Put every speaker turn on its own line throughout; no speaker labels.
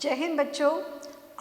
जय हिंद बच्चों।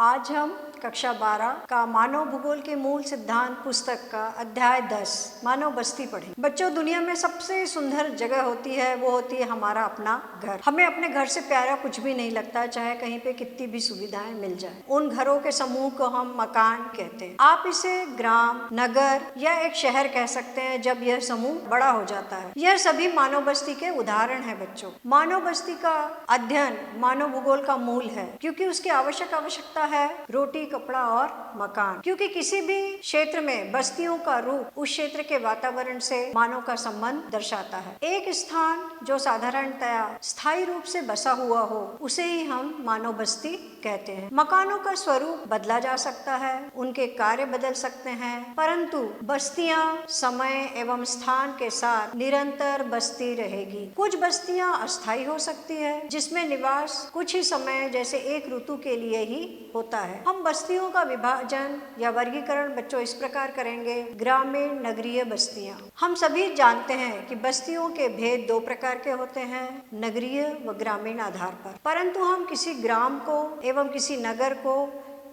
आज हम कक्षा 12 का मानव भूगोल के मूल सिद्धांत पुस्तक का अध्याय 10 मानव बस्ती पढ़ें। बच्चों, दुनिया में सबसे सुंदर जगह होती है वो होती है हमारा अपना घर। हमें अपने घर से प्यारा कुछ भी नहीं लगता, चाहे कहीं पे कितनी भी सुविधाएं मिल जाए। उन घरों के समूह को हम मकान कहते हैं। आप इसे ग्राम, नगर या एक शहर कह सकते हैं जब यह समूह बड़ा हो जाता है। यह सभी मानव बस्ती के उदाहरण है बच्चों। मानव बस्ती का अध्ययन मानव भूगोल का मूल है, क्योंकि उसकी आवश्यकता है रोटी, कपड़ा और मकान। क्योंकि किसी भी क्षेत्र में बस्तियों का रूप उस क्षेत्र के वातावरण से मानव का संबंध दर्शाता है। एक स्थान जो साधारणतया स्थायी रूप से बसा हुआ हो उसे ही हम मानव बस्ती कहते हैं। मकानों का स्वरूप बदला जा सकता है, उनके कार्य बदल सकते हैं, परंतु बस्तियां समय एवं स्थान के साथ निरंतर बसती रहेगी। कुछ बस्तियां अस्थायी हो सकती है, जिसमें निवास कुछ ही समय जैसे एक ऋतु के लिए ही होता है। हम बस्तियों का विभाजन या वर्गीकरण बच्चों इस प्रकार करेंगे: ग्रामीण, नगरीय बस्तियां। हम सभी जानते हैं कि बस्तियों के भेद दो प्रकार के होते हैं, नगरीय व ग्रामीण आधार पर। परंतु हम किसी ग्राम को एवं किसी नगर को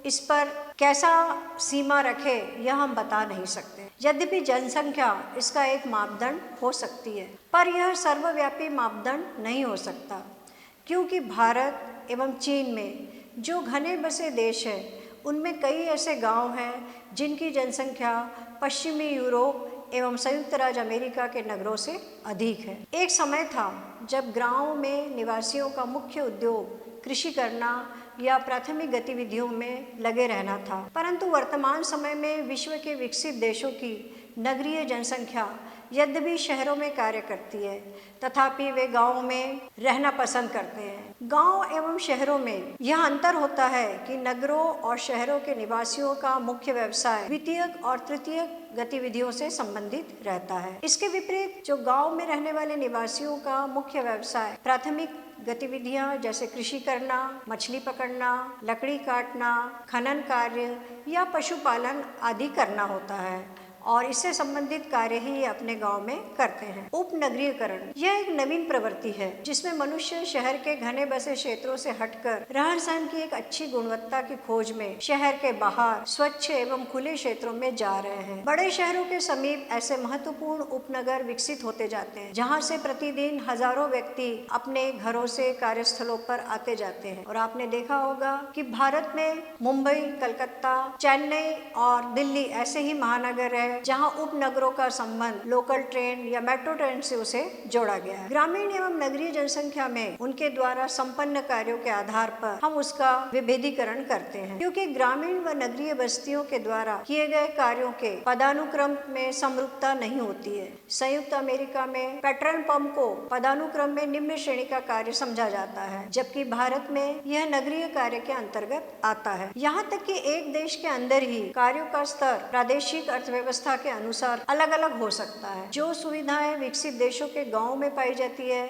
इस पर कैसा सीमा रखे यह हम बता नहीं सकते। यद्यपि जनसंख्या इसका एक मापदंड हो सकती है, पर यह सर्वव्यापी मापदंड नहीं हो सकता, क्योंकि भारत एवं चीन में जो घने बसे देश है उनमें कई ऐसे गांव हैं जिनकी जनसंख्या पश्चिमी यूरोप एवं संयुक्त राज्य अमेरिका के नगरों से अधिक है। एक समय था जब गांव में निवासियों का मुख्य उद्योग कृषि करना या प्राथमिक गतिविधियों में लगे रहना था, परंतु वर्तमान समय में विश्व के विकसित देशों की नगरीय जनसंख्या यद्यपि शहरों में कार्य करती है, तथापि वे गांवों में रहना पसंद करते हैं। गांव एवं शहरों में यह अंतर होता है कि नगरों और शहरों के निवासियों का मुख्य व्यवसाय द्वितीयक और तृतीयक गतिविधियों से संबंधित रहता है। इसके विपरीत जो गांव में रहने वाले निवासियों का मुख्य व्यवसाय प्राथमिक गतिविधियां जैसे कृषि करना, मछली पकड़ना, लकड़ी काटना, खनन कार्य या पशुपालन आदि करना होता है, और इससे संबंधित कार्य ही अपने गांव में करते हैं। उपनगरीयकरण यह एक नवीन प्रवृत्ति है जिसमें मनुष्य शहर के घने बसे क्षेत्रों से हटकर रहन सहन की एक अच्छी गुणवत्ता की खोज में शहर के बाहर स्वच्छ एवं खुले क्षेत्रों में जा रहे हैं। बड़े शहरों के समीप ऐसे महत्वपूर्ण उपनगर विकसित होते जाते हैं, जहाँ से प्रतिदिन हजारों व्यक्ति अपने घरों से कार्यस्थलों पर आते जाते हैं। और आपने देखा होगा कि भारत में मुंबई, कलकत्ता, चेन्नई और दिल्ली ऐसे ही महानगर है जहां उपनगरों का संबंध लोकल ट्रेन या मेट्रो ट्रेन से उसे जोड़ा गया है। ग्रामीण एवं नगरीय जनसंख्या में उनके द्वारा संपन्न कार्यों के आधार पर हम उसका विभेदीकरण करते हैं, क्योंकि ग्रामीण व नगरीय बस्तियों के द्वारा किए गए कार्यों के पदानुक्रम में समरूपता नहीं होती है। संयुक्त अमेरिका में पेट्रोल पंप को पदानुक्रम में निम्न श्रेणी का कार्य समझा जाता है, जबकि भारत में यह नगरीय कार्य के अंतर्गत आता है। यहाँ तक कि एक देश के अंदर ही कार्यों का स्तर प्रादेशिक अर्थव्यवस्था के अनुसार अलग अलग हो सकता है। जो सुविधाएं विकसित देशों के गांव में पाई जाती है,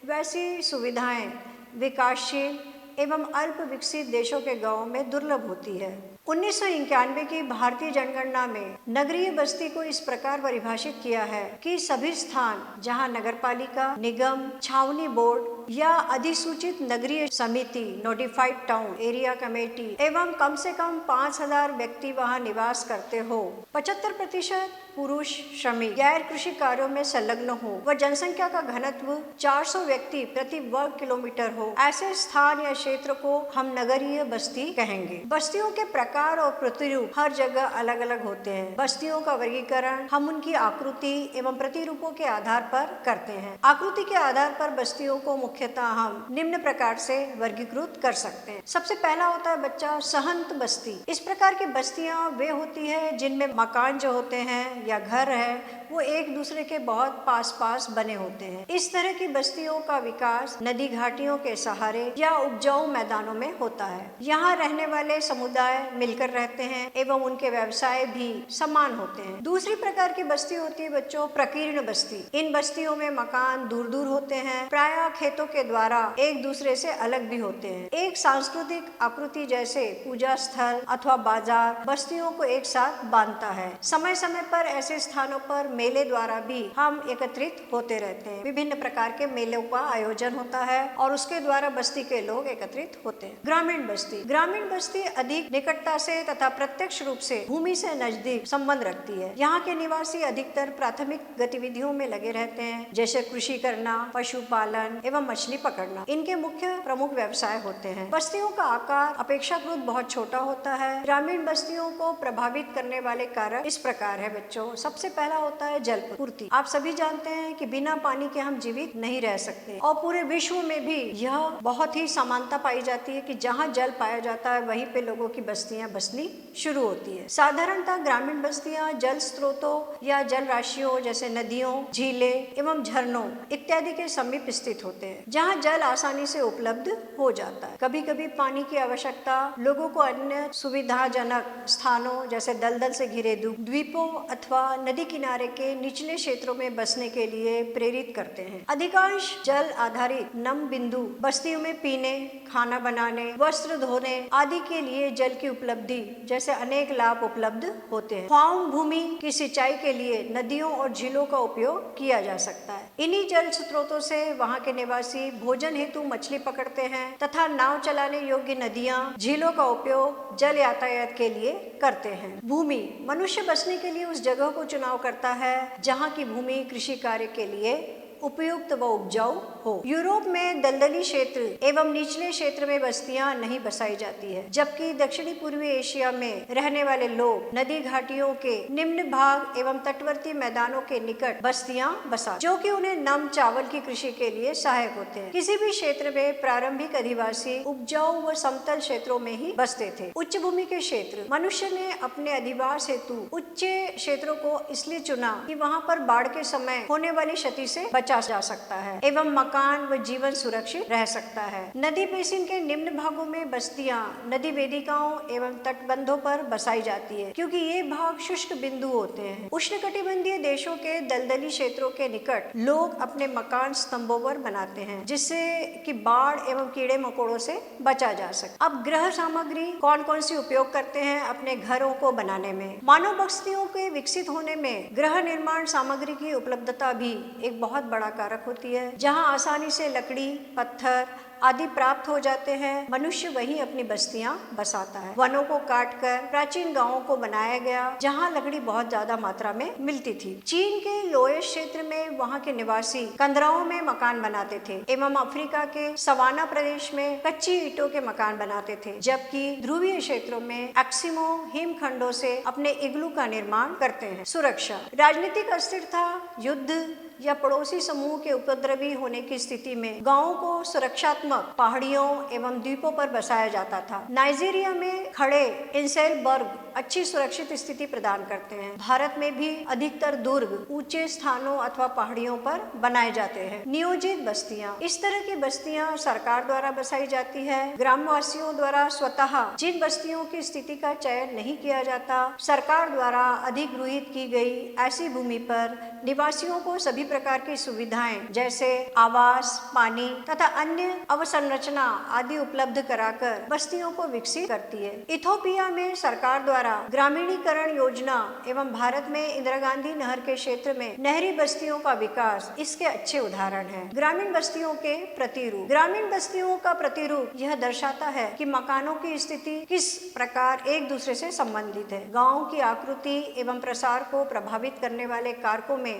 वैसी सुविधाएं विकासशील एवं अल्प विकसित देशों के गांव में दुर्लभ होती है। 1991 की भारतीय जनगणना में नगरीय बस्ती को इस प्रकार परिभाषित किया है कि सभी स्थान जहां नगरपालिका, निगम, छावनी बोर्ड या अधिसूचित नगरीय समिति नोटिफाइड टाउन एरिया कमेटी एवं कम से कम 5000 व्यक्ति वहां निवास करते हो, 75% पुरुष श्रमिक गैर कृषि कार्यों में संलग्न हो व जनसंख्या का घनत्व 400 व्यक्ति प्रति वर्ग किलोमीटर हो, ऐसे स्थान या क्षेत्र को हम नगरीय बस्ती कहेंगे। बस्तियों के प्रकार और प्रतिरूप हर जगह अलग अलग होते हैं। बस्तियों का वर्गीकरण हम उनकी आकृति एवं प्रतिरूपों के आधार पर करते हैं। आकृति के आधार पर बस्तियों को मुख्यतः हम निम्न प्रकार से वर्गीकृत कर सकते हैं। सबसे पहला होता है बच्चा सहंत बस्ती। इस प्रकार की बस्तियां वे होती है जिनमें मकान जो होते हैं या घर है वो एक दूसरे के बहुत पास पास बने होते हैं। इस तरह की बस्तियों का विकास नदी घाटियों के सहारे या उपजाऊ मैदानों में होता है। यहाँ रहने वाले समुदाय मिलकर रहते हैं एवं उनके व्यवसाय भी समान होते हैं। दूसरी प्रकार की बस्ती होती है बच्चों प्रकीर्ण बस्ती। इन बस्तियों में मकान दूर दूर होते हैं, प्रायः खेतों के द्वारा एक दूसरे से अलग भी होते हैं। एक सांस्कृतिक आकृति जैसे पूजा स्थल अथवा बाजार बस्तियों को एक साथ बांधता है। समय समय पर ऐसे स्थानों पर मेले द्वारा भी हम एकत्रित होते रहते हैं। विभिन्न प्रकार के मेलों का आयोजन होता है और उसके द्वारा बस्ती के लोग एकत्रित होते हैं। ग्रामीण बस्ती अधिक निकटता से तथा प्रत्यक्ष रूप से भूमि से नजदीक संबंध रखती है। यहाँ के निवासी अधिकतर प्राथमिक गतिविधियों में लगे रहते हैं, जैसे कृषि करना, पशुपालन एवं मछली पकड़ना इनके मुख्य प्रमुख व्यवसाय होते हैं। बस्तियों का आकार अपेक्षाकृत बहुत छोटा होता है। ग्रामीण बस्तियों को प्रभावित करने वाले कारक इस प्रकार है बच्चों। सबसे पहला होता है जल पूर्ति। आप सभी जानते हैं कि बिना पानी के हम जीवित नहीं रह सकते और पूरे विश्व में भी यह बहुत ही समानता पाई जाती है कि जहाँ जल पाया जाता है वहीं पे लोगों की बस्तियां बसनी शुरू होती है। साधारणतः ग्रामीण बस्तियां जल स्रोतों या जल राशियों जैसे नदियों, झीलें एवं झरनों इत्यादि के समीप स्थित होते हैं, जहाँ जल आसानी से उपलब्ध हो जाता है। कभी कभी पानी की आवश्यकता लोगों को अन्य सुविधाजनक स्थानों जैसे दलदल से घिरे द्वीपों अथवा नदी किनारे के निचले क्षेत्रों में बसने के लिए प्रेरित करते हैं। अधिकांश जल आधारित नम बिंदु बस्तियों में पीने, खाना बनाने, वस्त्र धोने आदि के लिए जल की उपलब्धि जैसे अनेक लाभ उपलब्ध होते हैं। फार्म भूमि की सिंचाई के लिए नदियों और झीलों का उपयोग किया जा सकता है। इन्हीं जल स्रोतों से वहाँ के निवासी भोजन हेतु मछली पकड़ते हैं तथा नाव चलाने योग्य नदियाँ, झीलों का उपयोग जल यातायात के लिए करते हैं। भूमि मनुष्य बसने के लिए उस जगह को चुनाव करता है जहाँ की भूमि कृषि कार्य के लिए उपयुक्त व उपजाऊ हो। यूरोप में दलदली क्षेत्र एवं निचले क्षेत्र में बस्तियां नहीं बसाई जाती है, जबकि दक्षिणी पूर्वी एशिया में रहने वाले लोग नदी घाटियों के निम्न भाग एवं तटवर्ती मैदानों के निकट बस्तियां बसा, जो कि उन्हें नम चावल की कृषि के लिए सहायक होते हैं। किसी भी क्षेत्र में प्रारंभिक अधिवासी उपजाऊ व समतल क्षेत्रों में ही बसते थे। उच्च भूमि के क्षेत्र मनुष्य ने अपने अधिवास हेतु उच्च क्षेत्रों को इसलिए चुना कि वहाँ पर बाढ़ के समय होने वाली क्षति से बचा जा सकता है एवं मकान व जीवन सुरक्षित रह सकता है। नदी बेसिन के निम्न भागों में बस्तियां नदी वेदिकाओं एवं तटबंधों पर बसाई जाती है, क्योंकि ये भाग शुष्क बिंदु होते हैं। उष्णकटिबंधीय देशों के दलदली क्षेत्रों के निकट लोग अपने मकान स्तंभों पर बनाते हैं, जिससे कि बाढ़ एवं कीड़े मकोड़ों से बचा जा सके। अब गृह सामग्री कौन कौन सी उपयोग करते हैं अपने घरों को बनाने में? मानव बस्तियों के विकसित होने में गृह निर्माण सामग्री की उपलब्धता भी एक बहुत बड़ा कारक होती है। जहां आसानी से लकड़ी, पत्थर आदि प्राप्त हो जाते हैं, मनुष्य वहीं अपनी बस्तियां बसाता है। वनों को काटकर प्राचीन गांवों को बनाया गया, जहां लकड़ी बहुत ज्यादा मात्रा में मिलती थी। चीन के लोएस्ट क्षेत्र में वहां के निवासी कंदराओं में मकान बनाते थे एवं अफ्रीका के सवाना प्रदेश में कच्ची ईंटों के मकान बनाते थे, जबकि ध्रुवीय क्षेत्रों में एक्सिमो हिमखंडों से अपने इग्लू का निर्माण करते हैं। सुरक्षा, राजनीतिक अस्थिरता, युद्ध या पड़ोसी समूह के उपद्रवी होने की स्थिति में गांवों को सुरक्षात्मक पहाड़ियों एवं द्वीपों पर बसाया जाता था। नाइजीरिया में खड़े इंसेलबर्ग अच्छी सुरक्षित स्थिति प्रदान करते हैं। भारत में भी अधिकतर दुर्ग ऊंचे स्थानों अथवा पहाड़ियों पर बनाए जाते हैं। नियोजित बस्तियां, इस तरह की बस्तियां सरकार द्वारा बसाई जाती है। ग्रामवासियों द्वारा स्वतः जिन बस्तियों की स्थिति का चयन नहीं किया जाता, सरकार द्वारा अधिगृहित की गई ऐसी भूमि पर निवासियों को सभी प्रकार की सुविधाएं जैसे आवास, पानी तथा अन्य अवसंरचना आदि उपलब्ध कराकर बस्तियों को विकसित करती है। इथोपिया में सरकार द्वारा ग्रामीणीकरण योजना एवं भारत में इंदिरा गांधी नहर के क्षेत्र में नहरी बस्तियों का विकास इसके अच्छे उदाहरण हैं। ग्रामीण बस्तियों के प्रतिरूप, ग्रामीण बस्तियों का प्रतिरूप यह दर्शाता है कि मकानों की स्थिति किस प्रकार एक दूसरे से संबंधित है। गाँव की आकृति एवं प्रसार को प्रभावित करने वाले कारकों में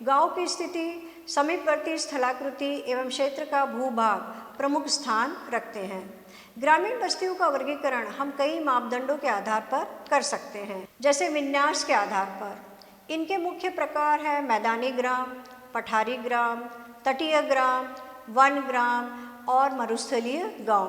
गांव की स्थिति, समीपवर्ती स्थलाकृति एवं क्षेत्र का भूभाग प्रमुख स्थान रखते हैं। ग्रामीण बस्तियों का वर्गीकरण हम कई मापदंडों के आधार पर कर सकते हैं, जैसे विन्यास के आधार पर। इनके मुख्य प्रकार है मैदानी ग्राम, पठारी ग्राम, तटीय ग्राम, वन ग्राम और मरुस्थलीय गांव।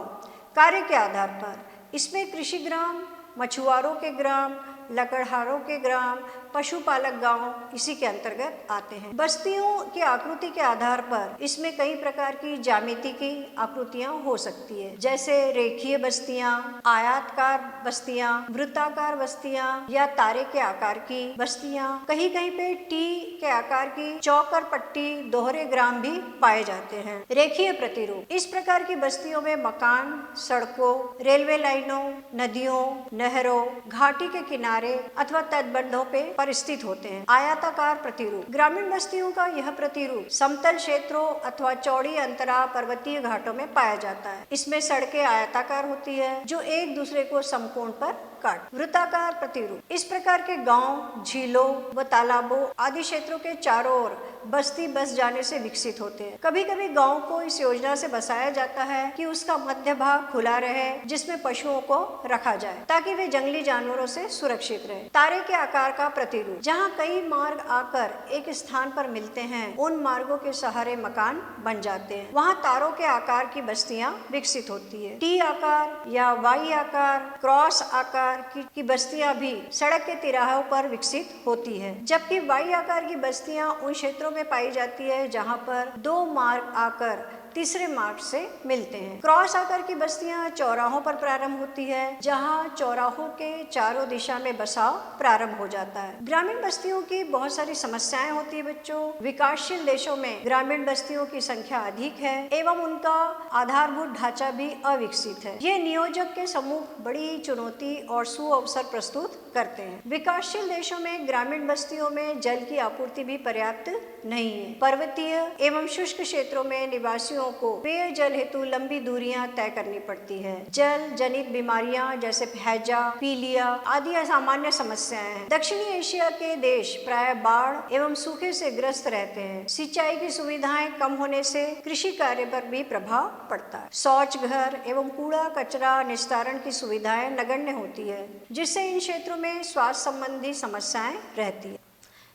कार्य के आधार पर इसमें कृषि ग्राम, मछुआरों के ग्राम, लकड़हारों के ग्राम, पशुपालक गांव इसी के अंतर्गत आते हैं। बस्तियों की आकृति के आधार पर इसमें कई प्रकार की ज्यामिति की आकृतियां हो सकती है, जैसे रेखीय बस्तियां, आयताकार बस्तियां, वृत्ताकार बस्तियां या तारे के आकार की बस्तियां। कहीं कहीं पे टी के आकार की चौकर पट्टी दोहरे ग्राम भी पाए जाते हैं। रेखीय प्रतिरूप, इस प्रकार की बस्तियों में मकान सड़कों, रेलवे लाइनों, नदियों, नहरों, घाटी के किनारे अथवा तटबंधों पे पर स्थित होते हैं। आयताकार प्रतिरूप, ग्रामीण बस्तियों का यह प्रतिरूप समतल क्षेत्रों अथवा चौड़ी अंतराल पर्वतीय घाटों में पाया जाता है। इसमें सड़कें आयताकार होती है जो एक दूसरे को समकोण पर काट। वृत्ताकार प्रतिरूप, इस प्रकार के गांव झीलों व तालाबों आदि क्षेत्रों के चारों ओर बस्ती बस जाने से विकसित होते हैं। कभी कभी गांव को इस योजना से बसाया जाता है कि उसका मध्य भाग खुला रहे जिसमें पशुओं को रखा जाए ताकि वे जंगली जानवरों से सुरक्षित रहे। तारे के आकार का प्रतिरूप, जहाँ कई मार्ग आकर एक स्थान पर मिलते हैं उन मार्गों के सहारे मकान बन जाते हैं। वहाँ तारों के आकार की बस्तियां विकसित होती है। टी आकार या वाई आकार, क्रॉस आकार की बस्तियां भी सड़क के तिराहों पर विकसित होती है, जबकि वाई आकार की बस्तियां उन क्षेत्रों में पाई जाती है जहां पर दो मार्ग आकर तीसरे मार्ग से मिलते हैं। क्रॉस आकार की बस्तियां चौराहों पर प्रारंभ होती है जहां चौराहों के चारों दिशा में बसाव प्रारंभ हो जाता है। ग्रामीण बस्तियों की बहुत सारी समस्याएं होती है बच्चों। विकासशील देशों में ग्रामीण बस्तियों की संख्या अधिक है एवं उनका आधारभूत ढांचा भी अविकसित है। ये नियोजक के सम्मुख बड़ी चुनौती और सुअवसर प्रस्तुत करते हैं। विकासशील देशों में ग्रामीण बस्तियों में जल की आपूर्ति भी पर्याप्त नहीं है। पर्वतीय एवं शुष्क क्षेत्रों में निवासियों को पेयजल हेतु लंबी दूरियां तय करनी पड़ती है। जल जनित बीमारियां जैसे हैजा, पीलिया आदि असामान्य समस्याएं हैं। दक्षिणी एशिया के देश प्राय बाढ़ एवं सूखे से ग्रस्त रहते हैं। सिंचाई की सुविधाएं कम होने से कृषि कार्य पर भी प्रभाव पड़ता है। शौच घर एवं कूड़ा कचरा निस्तारण की सुविधाएं नगण्य होती है जिससे इन क्षेत्रों में स्वास्थ्य संबंधी समस्याएं रहती है।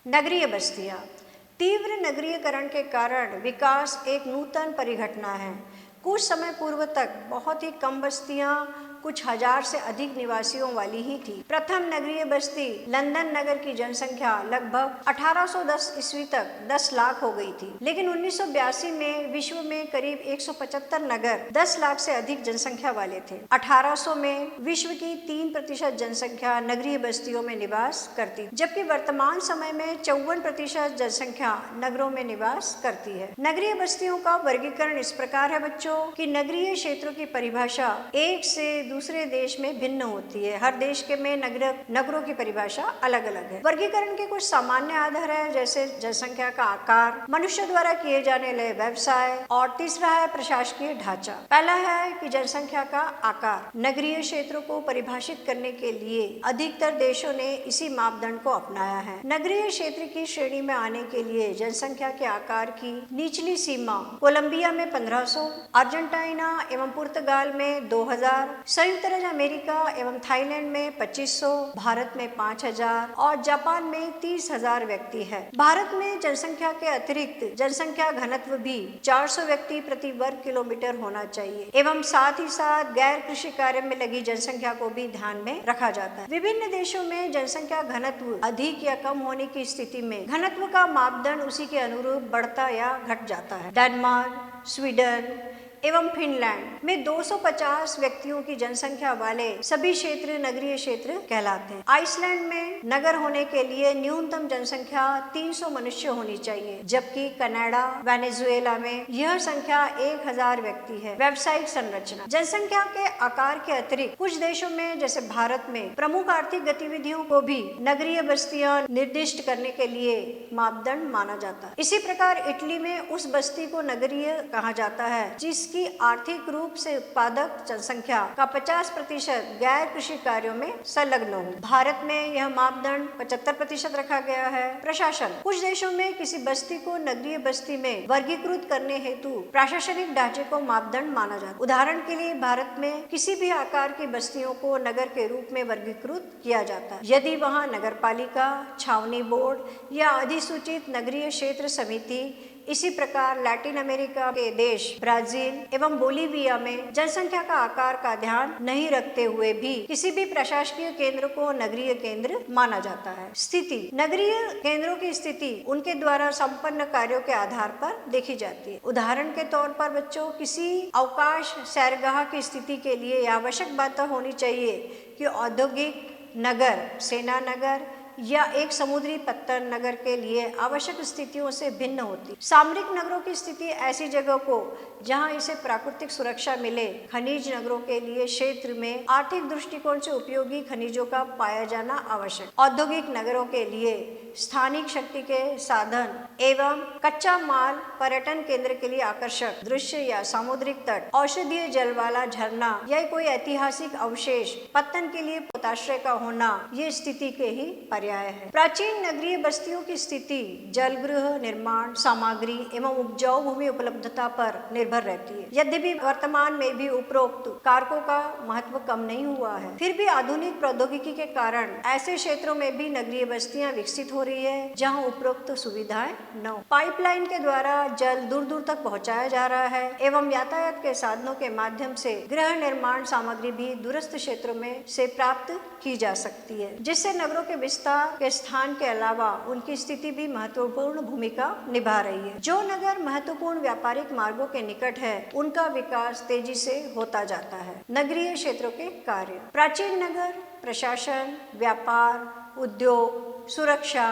नगरीय बस्तियां, तीव्र नगरीयकरण के कारण विकास एक नूतन परिघटना है। कुछ समय पूर्व तक बहुत ही कम बस्तियां कुछ हजार से अधिक निवासियों वाली ही थी। प्रथम नगरीय बस्ती लंदन नगर की जनसंख्या लगभग 1810 ईस्वी तक 10 लाख हो गई थी, लेकिन 1982 में विश्व में करीब 175 नगर 10 लाख से अधिक जनसंख्या वाले थे। 1800 में विश्व की 3% जनसंख्या नगरीय बस्तियों में निवास करती, जबकि वर्तमान समय में 54% जनसंख्या नगरों में निवास करती है। नगरीय बस्तियों का वर्गीकरण इस प्रकार है बच्चों कि नगरीय क्षेत्रों की परिभाषा एक से दूसरे देश में भिन्न होती है। हर देश के में नगरों की परिभाषा अलग अलग है। वर्गीकरण के कुछ सामान्य आधार है जैसे जनसंख्या का आकार, मनुष्य द्वारा किए जाने वाले व्यवसाय और तीसरा है प्रशासकीय ढांचा। पहला है कि जनसंख्या का आकार। नगरीय क्षेत्रों को परिभाषित करने के लिए अधिकतर देशों ने इसी मापदंड को अपनाया है। नगरीय क्षेत्र की श्रेणी में आने के लिए जनसंख्या के आकार की निचली सीमा कोलंबिया में 1500, अर्जेंटीना एवं पुर्तगाल में 2000, संयुक्त राज्य अमेरिका एवं थाईलैंड में 2500, भारत में 5000 और जापान में 30,000 व्यक्ति है। भारत में जनसंख्या के अतिरिक्त जनसंख्या घनत्व भी 400 व्यक्ति प्रति वर्ग किलोमीटर होना चाहिए एवं साथ ही साथ गैर कृषि कार्य में लगी जनसंख्या को भी ध्यान में रखा जाता है। विभिन्न देशों में जनसंख्या घनत्व अधिक या कम होने की स्थिति में घनत्व का मापदंड उसी के अनुरूप बढ़ता या घट जाता है। डेनमार्क, स्वीडन एवं फिनलैंड में 250 व्यक्तियों की जनसंख्या वाले सभी क्षेत्र नगरीय क्षेत्र कहलाते हैं। आइसलैंड में नगर होने के लिए न्यूनतम जनसंख्या 300 मनुष्य होनी चाहिए, जबकि कनाडा, वेनेजुएला में यह संख्या 1000 व्यक्ति है। व्यावसायिक संरचना, जनसंख्या के आकार के अतिरिक्त कुछ देशों में जैसे भारत में प्रमुख आर्थिक गतिविधियों को भी नगरीय बस्तियां निर्दिष्ट करने के लिए मापदंड माना जाता है। इसी प्रकार इटली में उस बस्ती को नगरीय कहा जाता है जिसकी आर्थिक रूप से उत्पादक जनसंख्या का 50% गैर कृषि कार्यों में संलग्न हो। भारत में यह मापदंड 75% रखा गया है। प्रशासन, कुछ देशों में किसी बस्ती को नगरीय बस्ती में वर्गीकृत करने हेतु प्रशासनिक ढांचे को मापदंड माना जाता है। उदाहरण के लिए भारत में किसी भी आकार की बस्तियों को नगर के रूप में वर्गीकृत किया जाता है यदि वहां नगरपालिका, छावनी बोर्ड या अधिसूचित नगरीय क्षेत्र समिति। इसी प्रकार लैटिन अमेरिका के देश ब्राजील एवं बोलीविया में जनसंख्या का आकार का ध्यान नहीं रखते हुए भी किसी भी प्रशासकीय केंद्र को नगरीय केंद्र माना जाता है। स्थिति, नगरीय केंद्रों की स्थिति उनके द्वारा संपन्न कार्यों के आधार पर देखी जाती है। उदाहरण के तौर पर बच्चों, किसी अवकाश सैरगाह की स्थिति के लिए आवश्यक बात होनी चाहिए कि औद्योगिक नगर, सेना नगर या एक समुद्री पत्तन नगर के लिए आवश्यक स्थितियों से भिन्न होती। सामरिक नगरों की स्थिति ऐसी जगह को जहां इसे प्राकृतिक सुरक्षा मिले, खनिज नगरों के लिए क्षेत्र में आर्थिक दृष्टिकोण से उपयोगी खनिजों का पाया जाना आवश्यक। औद्योगिक नगरों के लिए स्थानिक शक्ति के साधन एवं कच्चा माल, पर्यटन केंद्र के लिए आकर्षक दृश्य या सामुद्रिक तट, औषधीय जल वाला झरना या कोई ऐतिहासिक अवशेष, पत्तन के लिए पोताश्रय का होना, ये स्थिति के ही पर्याय है। प्राचीन नगरीय बस्तियों की स्थिति जलगृह, निर्माण सामग्री एवं उपजाऊ भूमि उपलब्धता पर निर्भर रहती है। यद्यपि वर्तमान में भी उपरोक्त कारकों का महत्व कम नहीं हुआ है, फिर भी आधुनिक प्रौद्योगिकी के कारण ऐसे क्षेत्रों में भी नगरीय बस्तियां विकसित हो रही है जहां उपरोक्त सुविधाएं न हो। पाइपलाइन के द्वारा जल दूर दूर तक पहुंचाया जा रहा है एवं यातायात के साधनों के माध्यम से गृह निर्माण सामग्री भी दूरस्थ क्षेत्रों में से प्राप्त की जा सकती है, जिससे नगरों के विस्तार के स्थान के अलावा उनकी स्थिति भी महत्वपूर्ण भूमिका निभा रही है। जो नगर महत्वपूर्ण व्यापारिक मार्गों के निकट है, उनका विकास तेजी से होता जाता है। नगरीय क्षेत्रों के कार्य। प्राचीन नगर प्रशासन, व्यापार, उद्योग, सुरक्षा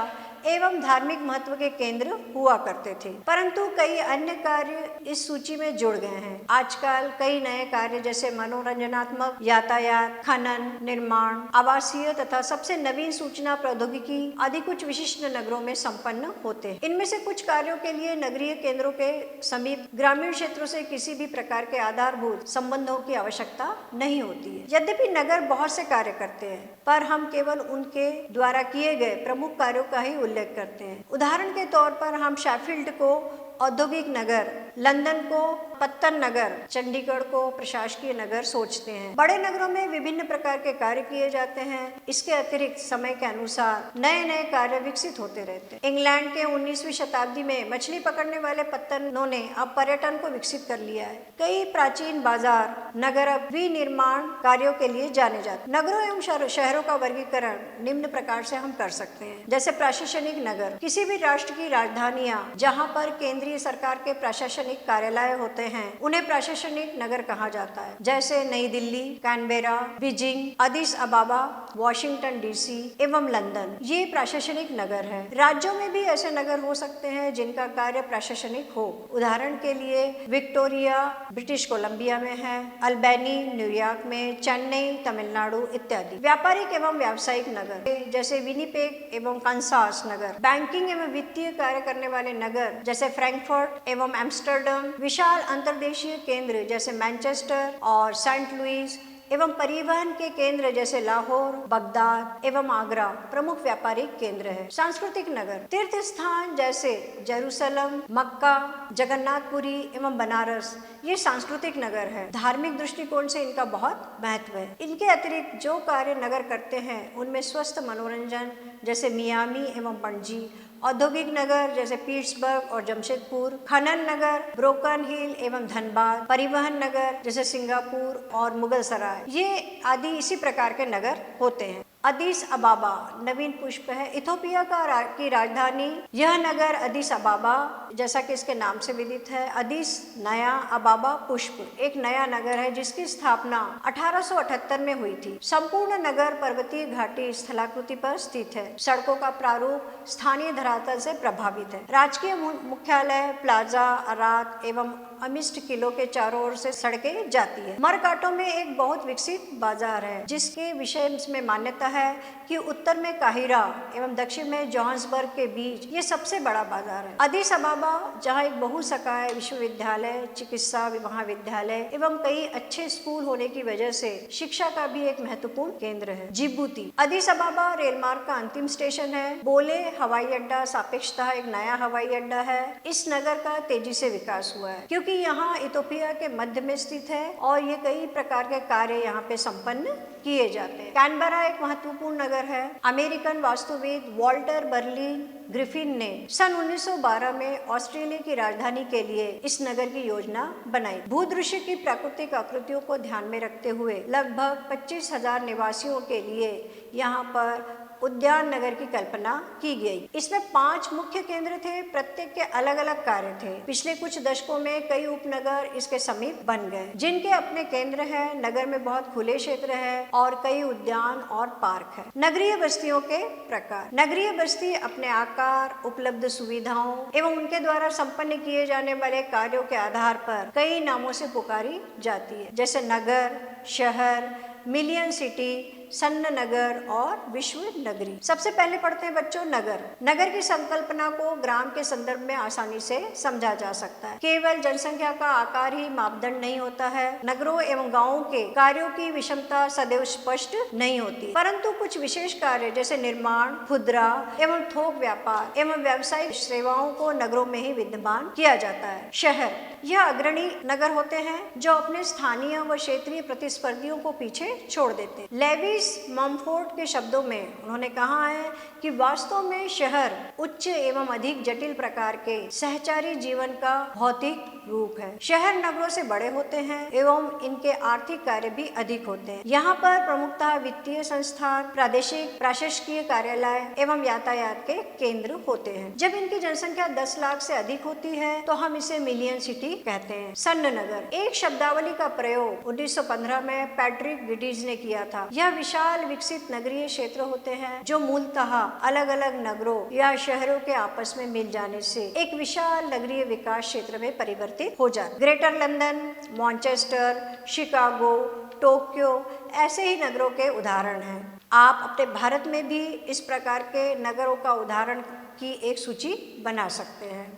एवं धार्मिक महत्व के केंद्र हुआ करते थे, परंतु कई अन्य कार्य इस सूची में जुड़ गए हैं। आजकल कई नए कार्य जैसे मनोरंजनात्मक, यातायात, खनन, निर्माण, आवासीय तथा सबसे नवीन सूचना प्रौद्योगिकी आदि कुछ विशिष्ट नगरों में संपन्न होते हैं। इनमें से कुछ कार्यों के लिए नगरीय केंद्रों के समीप ग्रामीण क्षेत्रों से किसी भी प्रकार के आधारभूत संबंधों की आवश्यकता नहीं होती है। यद्यपि नगर बहुत से कार्य करते हैं, पर हम केवल उनके द्वारा किए गए प्रमुख कार्यों का ही उल्लेख करते हैं। उदाहरण के तौर पर हम शेफील्ड को औद्योगिक नगर, लंदन को पत्तन नगर, चंडीगढ़ को प्रशासकीय नगर सोचते हैं। बड़े नगरों में विभिन्न प्रकार के कार्य किए जाते हैं। इसके अतिरिक्त समय के अनुसार नए नए कार्य विकसित होते रहते हैं। इंग्लैंड के 19वीं शताब्दी में मछली पकड़ने वाले पत्तनों ने अब पर्यटन को विकसित कर लिया है। कई प्राचीन बाजार, नगर अब विनिर्माण कार्यों के लिए जाने जाते हैं। नगरों एवं शहरों का वर्गीकरण निम्न प्रकार से हम कर सकते हैं। जैसे प्रशासनिक नगर, किसी भी राष्ट्र की राजधानियां जहाँ पर केंद्रीय सरकार के प्रशासनिक कार्यालय होते हैं, उन्हें प्रशासनिक नगर कहा जाता है। जैसे नई Delhi, Canberra, Beijing, Addis अबाबा, Washington DC एवं लंदन, ये प्रशासनिक नगर है। राज्यों में भी ऐसे नगर हो सकते हैं जिनका कार्य प्रशासनिक हो। उदाहरण के लिए विक्टोरिया ब्रिटिश कोलंबिया में है, अल्बेनी न्यूयॉर्क में, चेन्नई तमिलनाडु इत्यादि। व्यापारिक एवं व्यावसायिक नगर जैसे विनिपेग एवं कंसास नगर। बैंकिंग एवं वित्तीय कार्य करने वाले नगर जैसे फ्रैंकफर्ट एवं एम्स्टर्डम। विशाल अंतर्देशीय केंद्र जैसे मैनचेस्टर और सेंट लुइस एवं परिवहन के केंद्र जैसे लाहौर, बगदाद एवं आगरा प्रमुख व्यापारिक केंद्र है। सांस्कृतिक नगर, तीर्थ स्थान जैसे जेरूसलम, मक्का, जगन्नाथपुरी एवं बनारस, ये सांस्कृतिक नगर है। धार्मिक दृष्टिकोण से इनका बहुत महत्व है। इनके अतिरिक्त जो कार्य नगर करते हैं उनमें स्वस्थ मनोरंजन जैसे मियामी एवं पणजी, औद्योगिक नगर जैसे पीट्सबर्ग और जमशेदपुर, खनन नगर ब्रोकन हिल एवं धनबाद, परिवहन नगर जैसे सिंगापुर और मुगल सराय, ये आदि इसी प्रकार के नगर होते हैं। अदिस अबाबा नवीन पुष्प है, इथोपिया की राजधानी। यह नगर अदिस अबाबा जैसा कि इसके नाम से विदित है। अदिस नया, अबाबा पुष्प, एक नया नगर है जिसकी स्थापना 1878 में हुई थी। संपूर्ण नगर पर्वतीय घाटी स्थलाकृति पर स्थित है। सड़कों का प्रारूप स्थानीय धरातल से प्रभावित है। राजकीय मुख्यालय, प्लाजा, अरात एवं अमिस्ट किलों के चारों ओर से सड़कें जाती है। मरकाटो में एक बहुत विकसित बाजार है जिसके विषय में मान्यता है कि उत्तर में काहिरा एवं दक्षिण में जोहान्सबर्ग के बीच ये सबसे बड़ा बाजार है। अदिस अबाबा जहाँ एक बहुसकाय विश्वविद्यालय, चिकित्सा महाविद्यालय एवं कई अच्छे स्कूल होने की वजह से शिक्षा का भी एक महत्वपूर्ण केंद्र है। जिबूती, अदिस अबाबा रेलमार्ग का अंतिम स्टेशन है। बोले हवाई अड्डा सापेक्षतः एक नया हवाई अड्डा है। इस नगर का तेजी से विकास हुआ है क्योंकि यहाँ इथोपिया के मध्य में स्थित है और ये कई प्रकार के कार्य यहाँ पे संपन्न किए जाते हैं। कैनबरा एक महत्वपूर्ण नगर है। अमेरिकन वास्तुविद वॉल्टर बर्लिन ग्रिफिन ने सन 1912 में ऑस्ट्रेलिया की राजधानी के लिए इस नगर की योजना बनाई। भूदृश्य की प्राकृतिक आकृतियों को ध्यान में रखते हुए लगभग 25,000 निवासियों के लिए यहाँ पर उद्यान नगर की कल्पना की गई। इसमें 5 मुख्य केंद्र थे, प्रत्येक के अलग अलग कार्य थे। पिछले कुछ दशकों में कई उपनगर इसके समीप बन गए, जिनके अपने केंद्र हैं। नगर में बहुत खुले क्षेत्र है और कई उद्यान और पार्क है। नगरीय बस्तियों के प्रकार। नगरीय बस्ती अपने आकार, उपलब्ध सुविधाओं एवं उनके द्वारा संपन्न किए जाने वाले कार्यों के आधार पर कई नामों से पुकारी जाती है, जैसे नगर, शहर, मिलियन सिटी, सन्न नगर और विश्व नगरी। सबसे पहले पढ़ते हैं बच्चों नगर। नगर की संकल्पना को ग्राम के संदर्भ में आसानी से समझा जा सकता है। केवल जनसंख्या का आकार ही मापदंड नहीं होता है। नगरों एवं गांवों के कार्यों की विषमता सदैव स्पष्ट नहीं होती, परंतु कुछ विशेष कार्य जैसे निर्माण, खुदरा एवं थोक व्यापार एवं व्यावसायिक सेवाओं को नगरों में ही विद्यमान किया जाता है। शहर, यह अग्रणी नगर होते हैं जो अपने स्थानीय व क्षेत्रीय प्रतिस्पर्धियों को पीछे छोड़ देते हैं। लेविस मम्फोर्ड के शब्दों में उन्होंने कहा है कि वास्तव में शहर उच्च एवं अधिक जटिल प्रकार के सहचारी जीवन का भौतिक रूप है। शहर नगरों से बड़े होते हैं एवं इनके आर्थिक कार्य भी अधिक होते हैं। यहाँ पर प्रमुखतः वित्तीय संस्थान, प्रादेशिक प्रशासकीय कार्यालय एवं यातायात के केंद्र होते हैं। जब इनकी जनसंख्या 10 लाख से अधिक होती है तो हम इसे मिलियन सिटी कहते हैं। सन्न नगर, एक शब्दावली का प्रयोग 1915 में पैट्रिक विटीज ने किया था। यह विशाल विकसित नगरीय क्षेत्र होते हैं जो मूलतः अलग अलग नगरों या शहरों के आपस में मिल जाने से एक विशाल नगरीय विकास क्षेत्र में परिवर्तित हो जाते। Greater London, Manchester, Chicago, Tokyo ऐसे ही नगरों के उदाहरण हैं। आप अपने भारत में भी इस प्रकार के नगरों का उदाहरण की एक सूची बना सकते हैं।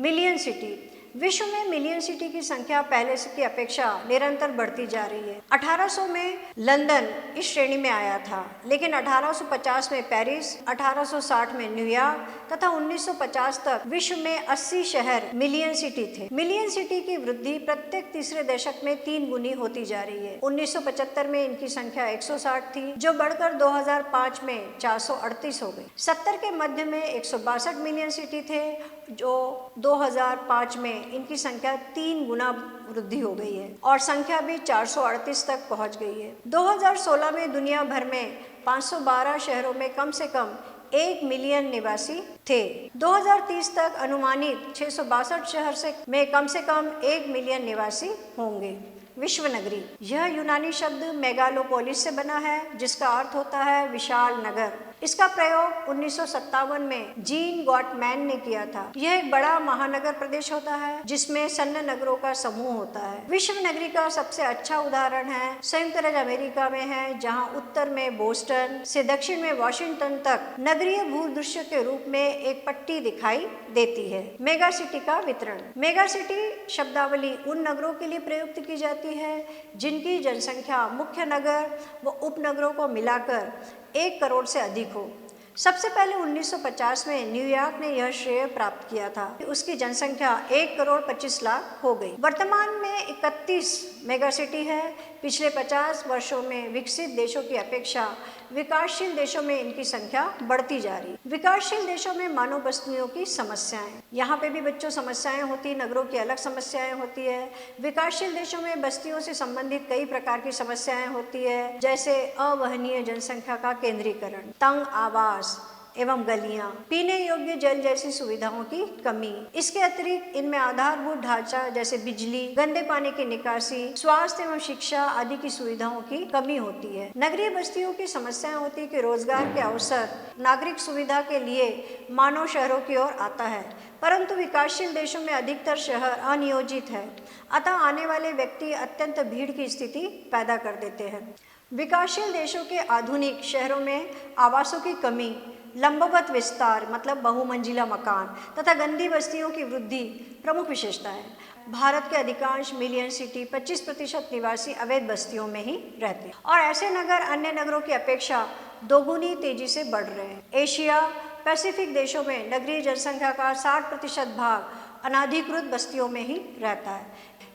मिलियन सिटी, विश्व में मिलियन सिटी की संख्या पहले से की अपेक्षा निरंतर बढ़ती जा रही है। 1800 में लंदन इस श्रेणी में आया था, लेकिन 1850 में पेरिस, 1860 में न्यूयॉर्क तथा 1950 तक विश्व में 80 शहर मिलियन सिटी थे। मिलियन सिटी की वृद्धि प्रत्येक तीसरे दशक में 3 गुनी होती जा रही है। 1975 में इनकी संख्या 160 थी, जो बढ़कर 2005 में 438 हो गई। 70 के मध्य में 162 मिलियन सिटी थे, जो 2005 में इनकी संख्या 3 गुना वृद्धि हो गई है और संख्या भी 438 तक पहुंच गई है। 2016 में दुनिया भर में 512 शहरों में कम से कम 1 मिलियन निवासी थे। 2030 तक अनुमानित 662 शहर में कम से कम 1 मिलियन निवासी होंगे। विश्व नगरी, यह यूनानी शब्द मेगालोपोलिस से बना है, जिसका अर्थ होता है विशाल नगर। इसका प्रयोग 1957 में जीन गॉटमैन ने किया था। यह एक बड़ा महानगर प्रदेश होता है जिसमें सन्न नगरों का समूह होता है। विश्व नगरी का सबसे अच्छा उदाहरण है संयुक्त राज्य अमेरिका में है, जहां उत्तर में बोस्टन से दक्षिण में वॉशिंगटन तक नगरीय भूदृश्य के रूप में एक पट्टी दिखाई देती है। मेगा सिटी का वितरण, मेगा सिटी शब्दावली उन नगरों के लिए प्रयुक्त की जाती है जिनकी जनसंख्या मुख्य नगर व उपनगरों को मिलाकर 1 करोड़ से अधिक हो। सबसे पहले 1950 में न्यूयॉर्क ने यह श्रेय प्राप्त किया था। उसकी जनसंख्या 1 करोड़ 25 लाख हो गई। वर्तमान में 31 मेगा सिटी है। पिछले 50 वर्षों में विकसित देशों की अपेक्षा विकासशील देशों में इनकी संख्या बढ़ती जा रही। विकासशील देशों में मानव बस्तियों की समस्याएं, यहाँ पे भी बच्चों समस्याएं होती, नगरों की अलग समस्याएं होती है। विकासशील देशों में बस्तियों से संबंधित कई प्रकार की समस्याएं होती है, जैसे अवहनीय जनसंख्या का केंद्रीकरण, तंग आवास एवं गलियां, पीने योग्य जल जैसी सुविधाओं की कमी। इसके अतिरिक्त इनमें आधारभूत ढांचा जैसे बिजली, गंदे पानी की निकासी, स्वास्थ्य एवं शिक्षा आदि की सुविधाओं की कमी होती है। नगरीय बस्तियों की समस्या होती है कि रोजगार के अवसर, नागरिक सुविधा के लिए मानव शहरों की ओर आता है, परंतु विकासशील देशों में अधिकतर शहर अनियोजित है, अतः आने वाले व्यक्ति अत्यंत भीड़ की स्थिति पैदा कर देते हैं। विकासशील देशों के आधुनिक शहरों में आवासों की कमी, लंबवत विस्तार मतलब बहुमंजिला मकान तथा गंदी बस्तियों की वृद्धि प्रमुख विशेषता है। भारत के अधिकांश मिलियन सिटी 25% निवासी अवैध बस्तियों में ही रहते हैं और ऐसे नगर अन्य नगरों की अपेक्षा दोगुनी तेजी से बढ़ रहे हैं। एशिया पैसिफिक देशों में नगरीय जनसंख्या का 60% भाग अनाधिकृत बस्तियों में ही रहता है।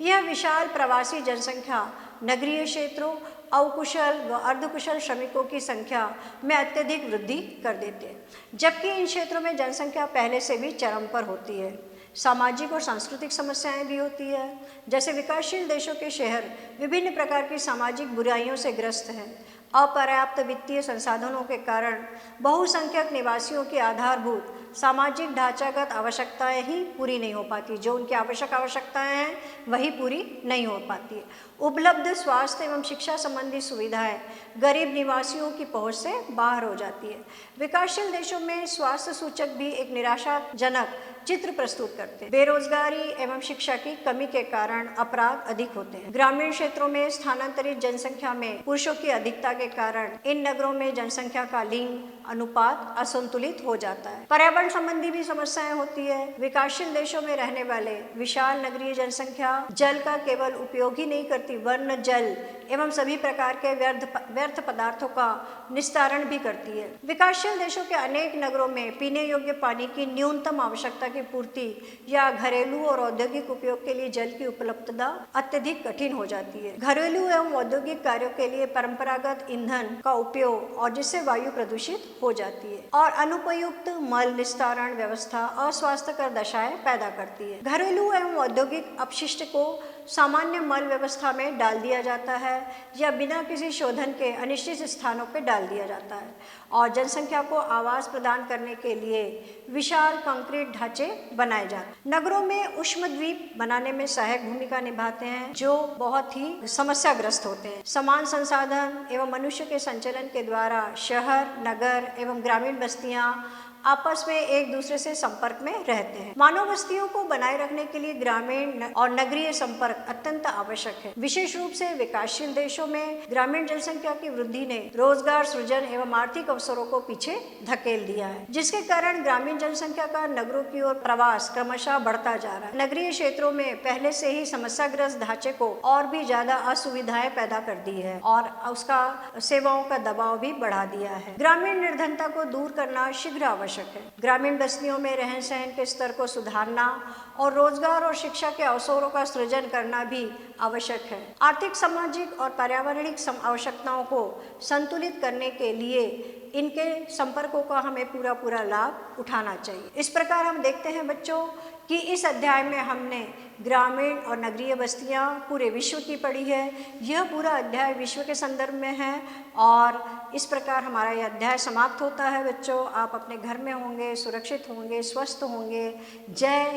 यह विशाल प्रवासी जनसंख्या नगरीय क्षेत्रों, अकुशल व अर्धकुशल श्रमिकों की संख्या में अत्यधिक वृद्धि कर देते हैं, जबकि इन क्षेत्रों में जनसंख्या पहले से भी चरम पर होती है। सामाजिक और सांस्कृतिक समस्याएं भी होती है, जैसे विकासशील देशों के शहर विभिन्न प्रकार की सामाजिक बुराइयों से ग्रस्त हैं। अपर्याप्त वित्तीय संसाधनों के कारण बहुसंख्यक निवासियों की आधारभूत सामाजिक ढांचागत आवश्यकताएं ही पूरी नहीं हो पाती। जो उनकी आवश्यकताएं हैं वही पूरी नहीं हो पाती। उपलब्ध स्वास्थ्य एवं शिक्षा संबंधी सुविधाएं गरीब निवासियों की पहुंच से बाहर हो जाती है। विकासशील देशों में स्वास्थ्य सूचक भी एक निराशाजनक चित्र प्रस्तुत करते हैं। बेरोजगारी एवं शिक्षा की कमी के कारण अपराध अधिक होते हैं। ग्रामीण क्षेत्रों में स्थानांतरित जनसंख्या में पुरुषों की अधिकता के कारण इन नगरों में जनसंख्या का लिंग अनुपात असंतुलित हो जाता है। पर्यावरण संबंधी भी समस्याएं होती है। विकासशील देशों में रहने वाले विशाल नगरीय जनसंख्या जल का केवल उपयोग ही नहीं करती, वरन जल एवं सभी प्रकार के व्यर्थ पदार्थों का निस्तारण भी करती है। विकासशील देशों के अनेक नगरों में पीने योग्य पानी की न्यूनतम आवश्यकता की पूर्ति या घरेलू और औद्योगिक उपयोग के लिए जल की उपलब्धता अत्यधिक कठिन हो जाती है। घरेलू एवं औद्योगिक कार्यों के लिए परंपरागत ईंधन का उपयोग और जिससे वायु प्रदूषित हो जाती है और अनुपयुक्त मल निस्तारण व्यवस्था अस्वास्थ्यकर दशाएं पैदा करती है। घरेलू एवं औद्योगिक अपशिष्ट को सामान्य मल व्यवस्था में डाल दिया जाता है या बिना किसी शोधन के अनिश्चित स्थानों पर डाल दिया जाता है और जनसंख्या को आवास प्रदान करने के लिए विशाल कंक्रीट ढांचे बनाए जाते हैं। नगरों में उष्मद्वीप बनाने में सहायक भूमिका निभाते हैं जो बहुत ही समस्याग्रस्त होते हैं। समान संसाधन एवं मनुष्य के संचलन के द्वारा शहर, नगर एवं ग्रामीण बस्तियां आपस में एक दूसरे से संपर्क में रहते हैं। मानव बस्तियों को बनाए रखने के लिए ग्रामीण और नगरीय संपर्क अत्यंत आवश्यक है। विशेष रूप से विकासशील देशों में ग्रामीण जनसंख्या की वृद्धि ने रोजगार सृजन एवं आर्थिक अवसरों को पीछे धकेल दिया है, जिसके कारण ग्रामीण जनसंख्या का नगरों की ओर प्रवास क्रमशः बढ़ता जा रहा है। नगरीय क्षेत्रों में पहले से ही समस्याग्रस्त ढांचे को और भी ज्यादा असुविधाएं पैदा कर दी है और उसका सेवाओं का दबाव भी बढ़ा दिया है। ग्रामीण निर्धनता को दूर करना शीघ्र आवश्यक है। ग्रामीण बस्तियों में रहन सहन के स्तर को सुधारना और रोजगार और शिक्षा के अवसरों का सृजन करना भी आवश्यक है। आर्थिक, सामाजिक और पर्यावरणिक आवश्यकताओं को संतुलित करने के लिए इनके संपर्कों का हमें पूरा लाभ उठाना चाहिए। इस प्रकार हम देखते हैं बच्चों कि इस अध्याय में हमने ग्रामीण और नगरीय बस्तियां पूरे विश्व की पढ़ी है। यह पूरा अध्याय विश्व के संदर्भ में है और इस प्रकार हमारा यह अध्याय समाप्त होता है। बच्चों, आप अपने घर में होंगे, सुरक्षित होंगे, स्वस्थ होंगे। जय